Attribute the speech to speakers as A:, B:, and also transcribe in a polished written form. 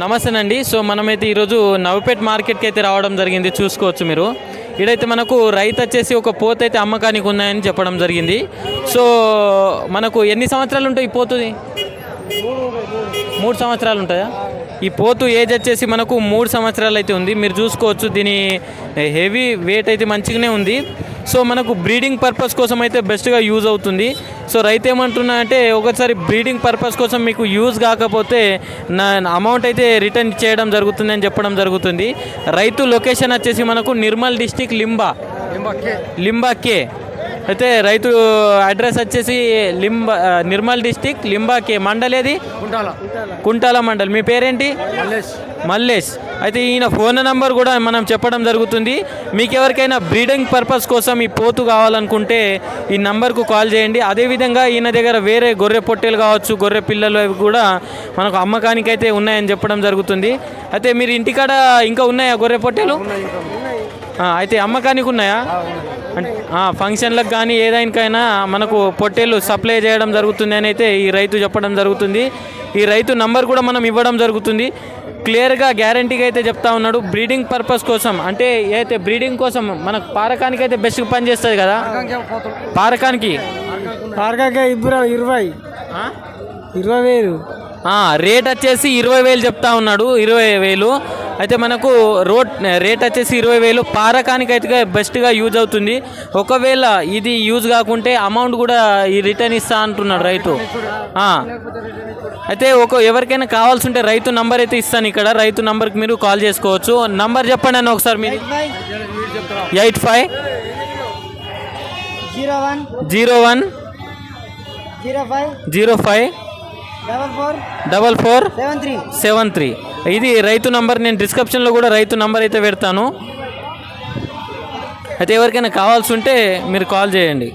A: నమస్తేనండి. So మనమైతే ఈరోజు నవపేట్ మార్కెట్కి అయితే రావడం జరిగింది. చూసుకోవచ్చు మీరు. ఇడైతే మనకు రైతు వచ్చేసి ఒక పోతు అయితే అమ్మకానికి ఉన్నాయని చెప్పడం జరిగింది. సో మనకు ఎన్ని సంవత్సరాలు ఉంటాయి ఈ పోతుది? 3 సంవత్సరాలు ఉంటాయా? ఈ పోతు ఏజ్ వచ్చేసి మనకు 3 సంవత్సరాలు అయితే ఉంది. మీరు చూసుకోవచ్చు, దీని హెవీ వెయిట్ అయితే మంచిగానే ఉంది. సో మనకు బ్రీడింగ్ పర్పస్ కోసం అయితే బెస్ట్గా యూజ్ అవుతుంది. సో రైతు ఏమంటున్నా అంటే, ఒకసారి బ్రీడింగ్ పర్పస్ కోసం మీకు యూజ్ కాకపోతే నా అమౌంట్ అయితే రిటర్న్ చేయడం జరుగుతుంది అని చెప్పడం జరుగుతుంది. రైతు లొకేషన్ వచ్చేసి మనకు నిర్మల్ డిస్టిక్ లింబాకే అయితే రైతు అడ్రస్ వచ్చేసి నిర్మల్ డిస్టిక్ లింబాకే మండల్. ఏది? కుంటాల మండల్. మీ పేరేంటి? మల్లేష్. అయితే ఈయన ఫోన్ నెంబర్ కూడా మనం చెప్పడం జరుగుతుంది. మీకు ఎవరికైనా బ్రీడింగ్ పర్పస్ కోసం ఈ పోతు కావాలనుకుంటే ఈ నంబర్కు కాల్ చేయండి. అదేవిధంగా ఈయన దగ్గర వేరే గొర్రె పొట్టేలు కావచ్చు, గొర్రె పిల్లలు అవి కూడా మనకు అమ్మకానికి అయితే ఉన్నాయని చెప్పడం జరుగుతుంది. అయితే మీరు ఇంటికాడ ఇంకా ఉన్నాయా గొర్రె పొట్టేలు? అయితే అమ్మకానికి ఉన్నాయా? ఫంక్షన్లకు కానీ ఏదానికైనా మనకు పొట్టేలు సప్లై చేయడం జరుగుతుంది అని అయితే ఈ రైతు చెప్పడం జరుగుతుంది. ఈ రైతు నంబర్ కూడా మనం ఇవ్వడం జరుగుతుంది. క్లియర్గా గ్యారంటీగా అయితే చెప్తా ఉన్నాడు. బ్రీడింగ్ పర్పస్ కోసం అంటే అయితే బ్రీడింగ్ కోసం మనకు పారకానికి అయితే బెస్ట్గా పనిచేస్తుంది కదా. పారకానికి
B: 20,000
A: రేట్ వచ్చేసి 20,000 చెప్తా ఉన్నాడు. 20,000 అయితే మనకు రేట్ వచ్చేసి 20,000. పారకానికి అయితే బెస్ట్గా యూజ్ అవుతుంది. ఒకవేళ ఇది యూజ్ కాకుంటే అమౌంట్ కూడా ఈ రిటర్న్ ఇస్తా అంటున్నాడు రైతు. అయితే ఎవరికైనా కావాల్సి ఉంటే రైతు నంబర్ అయితే ఇస్తాను. ఇక్కడ రైతు నంబర్కి మీరు కాల్ చేసుకోవచ్చు. నంబర్ చెప్పండి అన్న ఒకసారి. మీరు 8501054473. ఇది రైతు నంబర్. నేను డిస్క్రిప్షన్లో కూడా రైతు నంబర్ అయితే పెడతాను. అయితే ఎవరికైనా కావాల్సి ఉంటే మీరు కాల్ చేయండి.